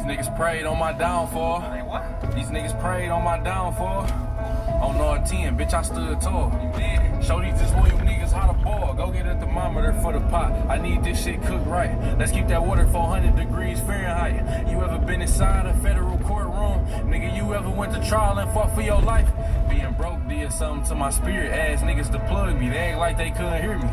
niggas prayed on my downfall. These niggas prayed on my downfall. On R10, bitch, I stood tall. Show these disloyal niggas how to boil. Go get a thermometer for the pot. I need this shit cooked right. Let's keep that water 400 degrees Fahrenheit. You ever been inside a federal courtroom? Nigga, you ever went to trial and fought for your life? Being broke did something to my spirit. Ass niggas to plug me. They act like they couldn't hear me.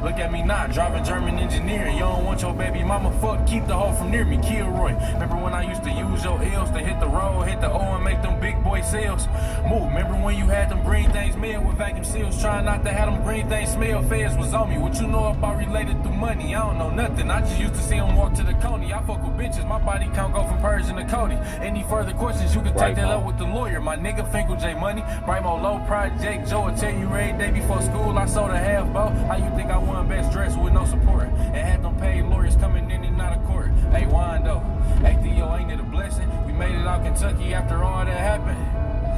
Look at me not, driving German engineering. You don't want your baby mama fuck, keep the hoe from near me. Kilroy, remember when I used to use your L's to hit the road, hit the O and make them big boy sales? Move, remember when you had them green things made with vacuum seals, trying not to have them green things smell? Feds was on me. What you know about related to money? I don't know nothing. I just used to see them walk to the Coney. I fuck with bitches, my body count go from Persian to Cody. Any further questions, you can take that up with the lawyer. My nigga Finkel J Money, Brimo Low Pride, Jake Joe will tell you every day before school I sold a half bow. How you think I won best dressed with no support? And had them paid lawyers coming in and out of court. Hey, Wando, hey Theo, ain't it a blessing? We made it out Kentucky after all that happened.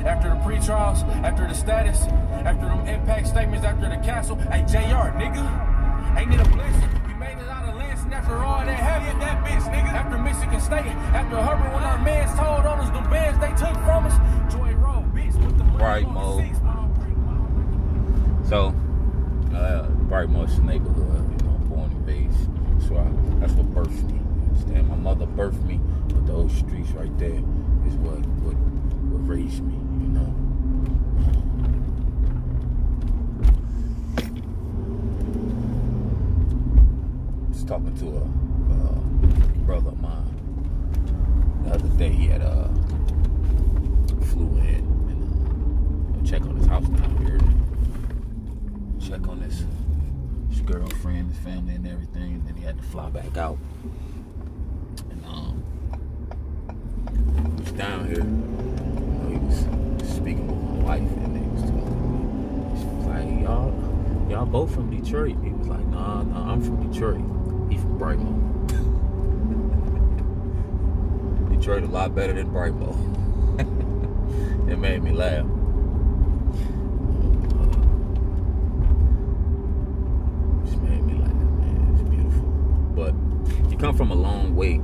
After the pre-trials, after the status, after them impact statements, after the castle. Hey, JR, nigga, ain't it a blessing? We made it out of Lansing after all that happened. That bitch, nigga, after Michigan State, after Herbert, when our mans told on us, them bands they took from us. Joy Road, bitch, with the money Bright on Mo. the six. So, Bright Mo's neighborhood, you know, born and raised. That's what birthed me. You understand? My mother birthed me, but those streets right there is what raised me, you know. Just talking to a brother of mine the other day. He had flew in and check on his house down here. Check on his girlfriend, his family, and everything. And then he had to fly back out. And he was down here. You know, he was speaking with my wife, and he was telling me, she was like, y'all both from Detroit? He was like, nah, I'm from Detroit. He from Brightmo. Detroit a lot better than Brightmo. It made me laugh. Come from a long way,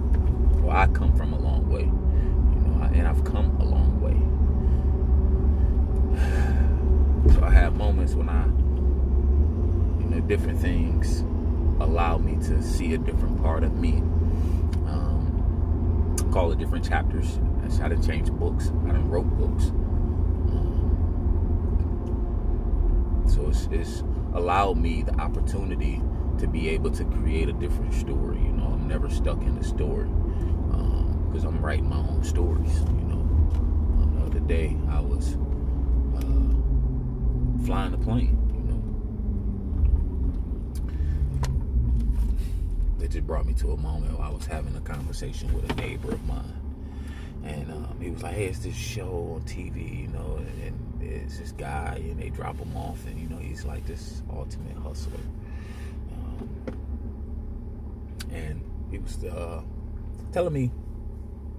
or I come from a long way, you know, and I've come a long way. So I have moments when different things allow me to see a different part of me. Call it different chapters. That's how to change books. I done wrote books. So it's allowed me the opportunity to be able to create a different story. You know, I'm never stuck in a story because I'm writing my own stories. You know, the other day I was flying a plane. It just brought me to a moment where I was having a conversation with a neighbor of mine, and he was like, "Hey, it's this show on TV, you know, and it's this guy, and they drop him off, and you know, he's like this ultimate hustler." And he was telling me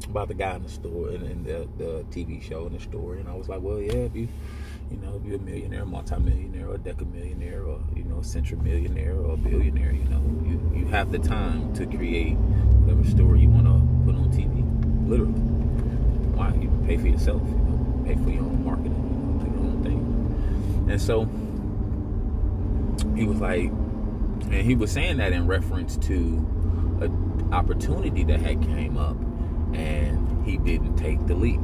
about the guy in the store and the TV show and the story, and I was like, "Well, yeah, if you're a millionaire, multimillionaire, or a decamillionaire, or a centrimillionaire, or a billionaire, you have the time to create whatever story you want to put on TV. Literally, why you pay for yourself, pay for your own marketing, do your own thing." And so he was like, and he was saying that in reference to an opportunity that had came up, and he didn't take the leap.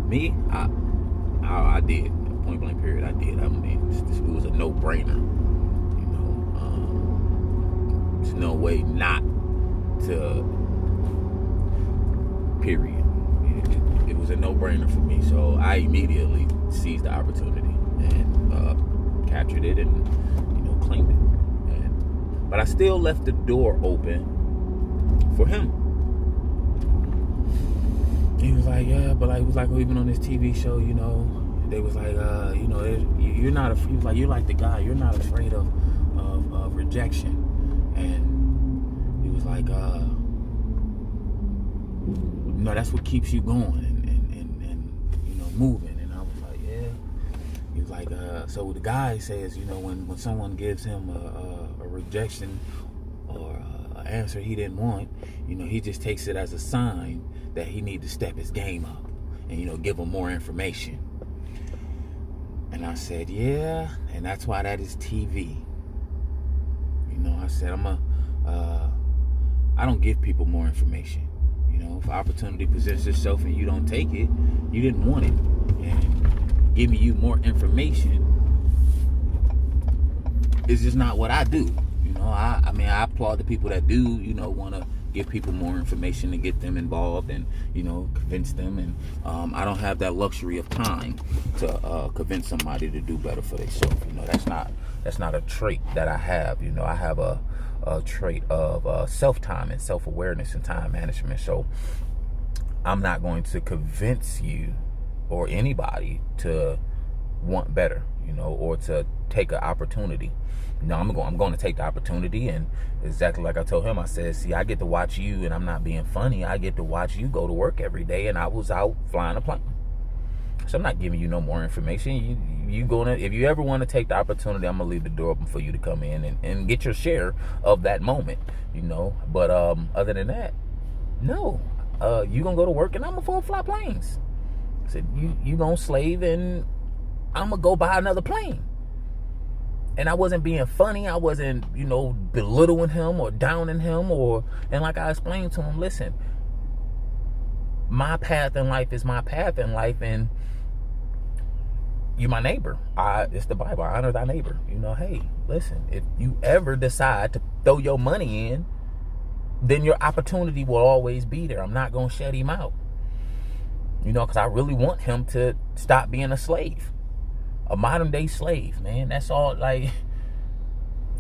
Me, I did. Point blank period, I did. I mean, it was a no-brainer. There's no way not to. Period. It was a no-brainer for me, so I immediately seized the opportunity and captured it and claimed it. But I still left the door open for him. He was like, "Yeah, but he was like, even on this TV show, they was like, you're not. He was like, you're like the guy. You're not afraid of rejection." And he was like, "No, that's what keeps you going and moving." And I was like, "Yeah." He was like, "So the guy says, when someone gives him a rejection or answer he didn't want, he just takes it as a sign that he need to step his game up and, give him more information. And I said, yeah, and that's why that is TV. I said, I don't give people more information. If opportunity presents itself and you don't take it, you didn't want it. And giving you more information is just not what I do. I applaud the people that do, want to give people more information and get them involved and, convince them. And I don't have that luxury of time to convince somebody to do better for themselves. That's not a trait that I have. I have a trait of self-time and self-awareness and time management. So I'm not going to convince you or anybody to want better, or to take an opportunity. I'm going to take the opportunity, and exactly like I told him, I said, see, I get to watch you, and I'm not being funny. I get to watch you go to work every day, and I was out flying a plane. So I'm not giving you no more information. If you ever want to take the opportunity, I'm gonna leave the door open for you to come in and get your share of that moment, But other than that, no. You gonna go to work, and I'm gonna fly planes. I said, you gonna slave, and I'm gonna go buy another plane. And I wasn't being funny. I wasn't, belittling him or downing him and like I explained to him, listen, my path in life is my path in life, and you my neighbor. It's the Bible. I honor thy neighbor. Hey, listen, if you ever decide to throw your money in, then your opportunity will always be there. I'm not going to shut him out. Because I really want him to stop being a slave. A modern day slave, man. That's all. Like,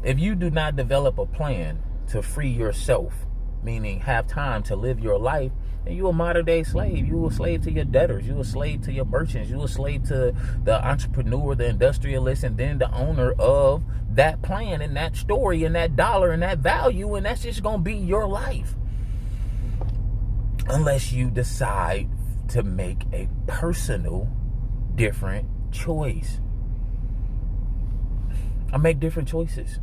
if you do not develop a plan to free yourself, meaning have time to live your life, then you a modern day slave. You a slave to your debtors. You a slave to your merchants. You a slave to the entrepreneur, the industrialist, and then the owner of that plan and that story and that dollar and that value. And that's just going to be your life. Unless you decide to make a personal, different choice. I make different choices.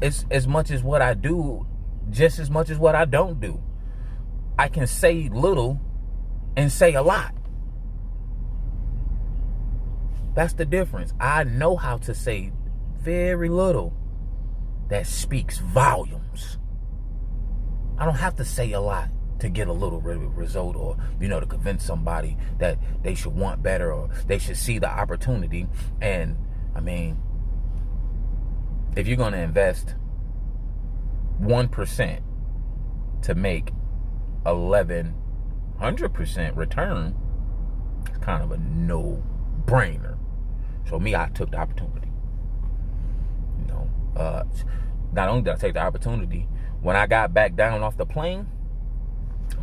It's as much as what I do, just as much as what I don't do. I can say little and say a lot. That's the difference. I know how to say very little that speaks volumes. I don't have to say a lot to get a little result, or to convince somebody that they should want better, or they should see the opportunity. And if you're going to invest 1% to make 1,100% return, it's kind of a no-brainer. So I took the opportunity. Not only did I take the opportunity, when I got back down off the plane,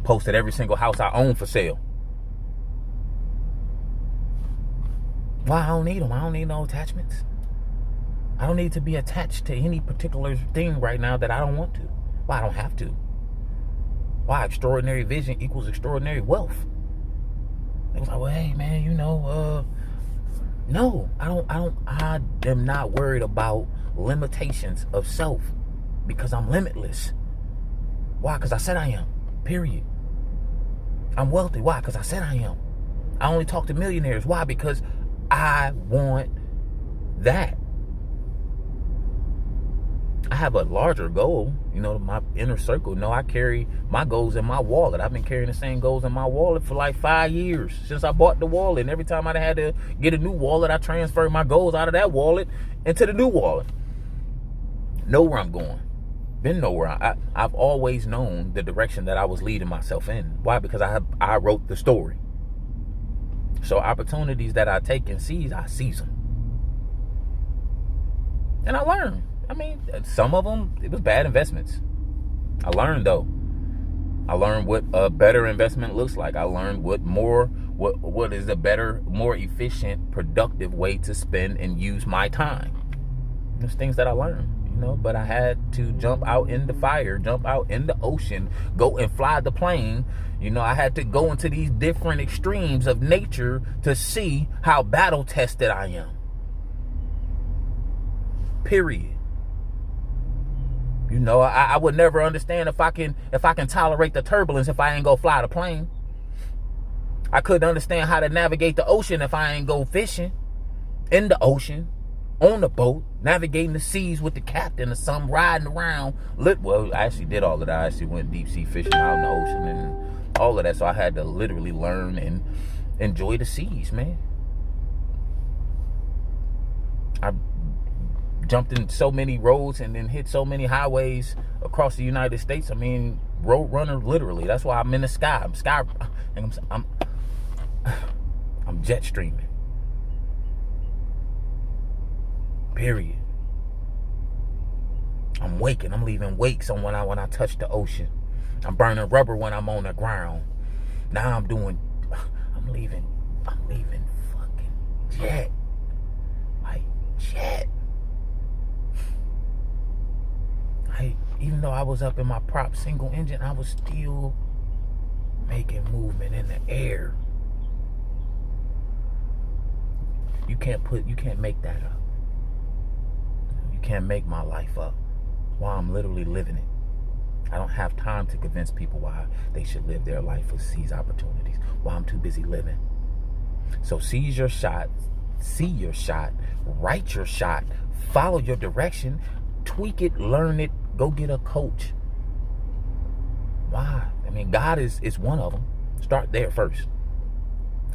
posted every single house I own for sale. Why? I don't need them. I don't need no attachments. I don't need to be attached to any particular thing right now that I don't want to. Why? I don't have to. Why? Extraordinary vision equals extraordinary wealth. They was like, well, hey, man, no, I am not worried about limitations of self, because I'm limitless. Why? Because I said I am. Period. I'm wealthy. Why? Because I said I am. I only talk to millionaires. Why? Because I want that. I have a larger goal, my inner circle. I carry my goals in my wallet. I've been carrying the same goals in my wallet for like 5 years since I bought the wallet. And every time I had to get a new wallet, I transferred my goals out of that wallet into the new wallet. Know where I'm going. Been nowhere. I've always known the direction that I was leading myself in. Why? Because I wrote the story. So opportunities that I take and seize, I seize them. And I learn. Some of them, it was bad investments. I learned, though. I learned what a better investment looks like. I learned what is a better, more efficient, productive way to spend and use my time. There's things that I learned. But I had to jump out in the fire, jump out in the ocean, go and fly the plane. I had to go into these different extremes of nature to see how battle tested I am. Period. You know, I would never understand if I can tolerate the turbulence if I ain't go fly the plane. I couldn't understand how to navigate the ocean if I ain't go fishing in the ocean, on the boat, navigating the seas with the captain or something, riding around. Well, I actually did all of that. I actually went deep sea fishing out in the ocean and all of that. So I had to literally learn and enjoy the seas, man. I jumped in so many roads and then hit so many highways across the United States. I mean, road runner, literally. That's why I'm in the sky. I'm jet streaming. Period. I'm waking. I'm leaving wakes on when I touch the ocean. I'm burning rubber when I'm on the ground. Now I'm leaving fucking jet. Like jet. Even though I was up in my prop single engine, I was still making movement in the air. You can't make that up. You can't make my life up while I'm literally living it. I don't have time to convince people why they should live their life or seize opportunities while I'm too busy living. So seize your shot, see your shot, write your shot, follow your direction, tweak it, learn it, go get a coach. Why? I mean, God is one of them. Start there first.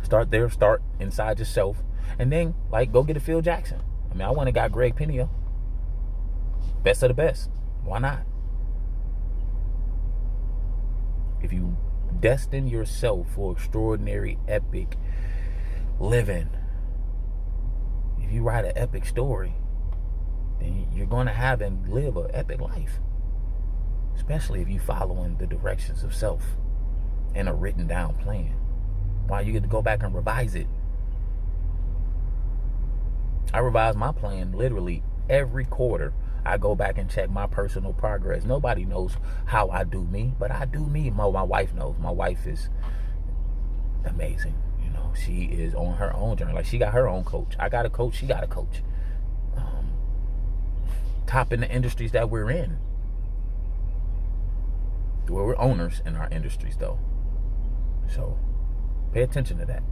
Start there, start inside yourself. And then, go get a Phil Jackson. I mean, I went and got Greg Penio. Best of the best. Why not? If you destine yourself for extraordinary, epic living, if you write an epic story, then you're going to have and live an epic life. Especially if you following the directions of self and a written down plan. Why, you get to go back and revise it. I revise my plan literally every quarter. I go back and check my personal progress. Nobody knows how I do me, but I do me. My wife knows. My wife is amazing. You know, she is on her own journey. She got her own coach. I got a coach. She got a coach. Top in the industries that we're in. Well, we're owners in our industries, though. So pay attention to that.